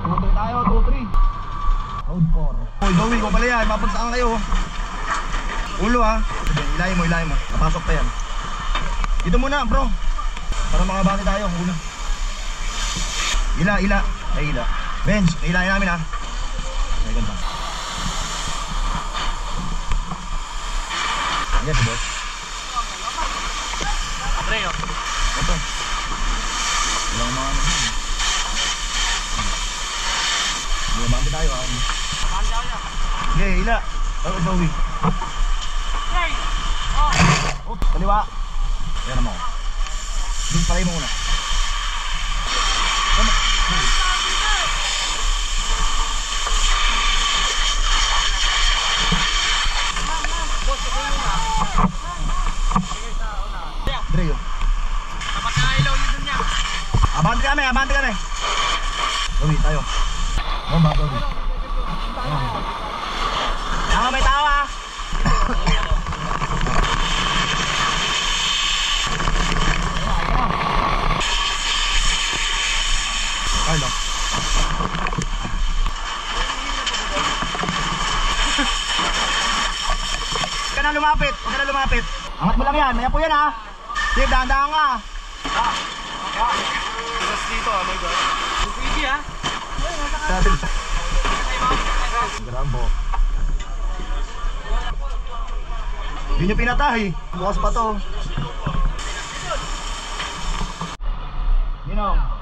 Tutoy tayo, 2-3. Road 4. Uy, Zoe, kung pala yan, mapagsakan kayo. Ulo ha. Ilayin mo. Napasok pa yan. Dito muna, bro. Para makabati tayo, ulo. Ila. Ay, ila. Bench, ilayin namin ha. Ay, ganda. Yes, boss. Reo. Ito. Walang mga ano. Bumabante tayo ha. Bumabante tayo yan. Okay, ila. Ako, Zoe. Hey! Oh! Oops, kaliwa. Ayan mo. Dito palay mo muna. Dreo. Dapat na ilaw yun dun niya. Abante kami. Zoe, tayo. Bomba, Zoe. Tama, may tawa. Ay, no. Huwag ka na lumapit. Angat mo lang yan, maya po yan ha. Steve, dahan-dahan ka. Tapos dito ah, my God. Pwede ah. Grambo. Hindi nyo pinatay. Bukas pa to. Ninong.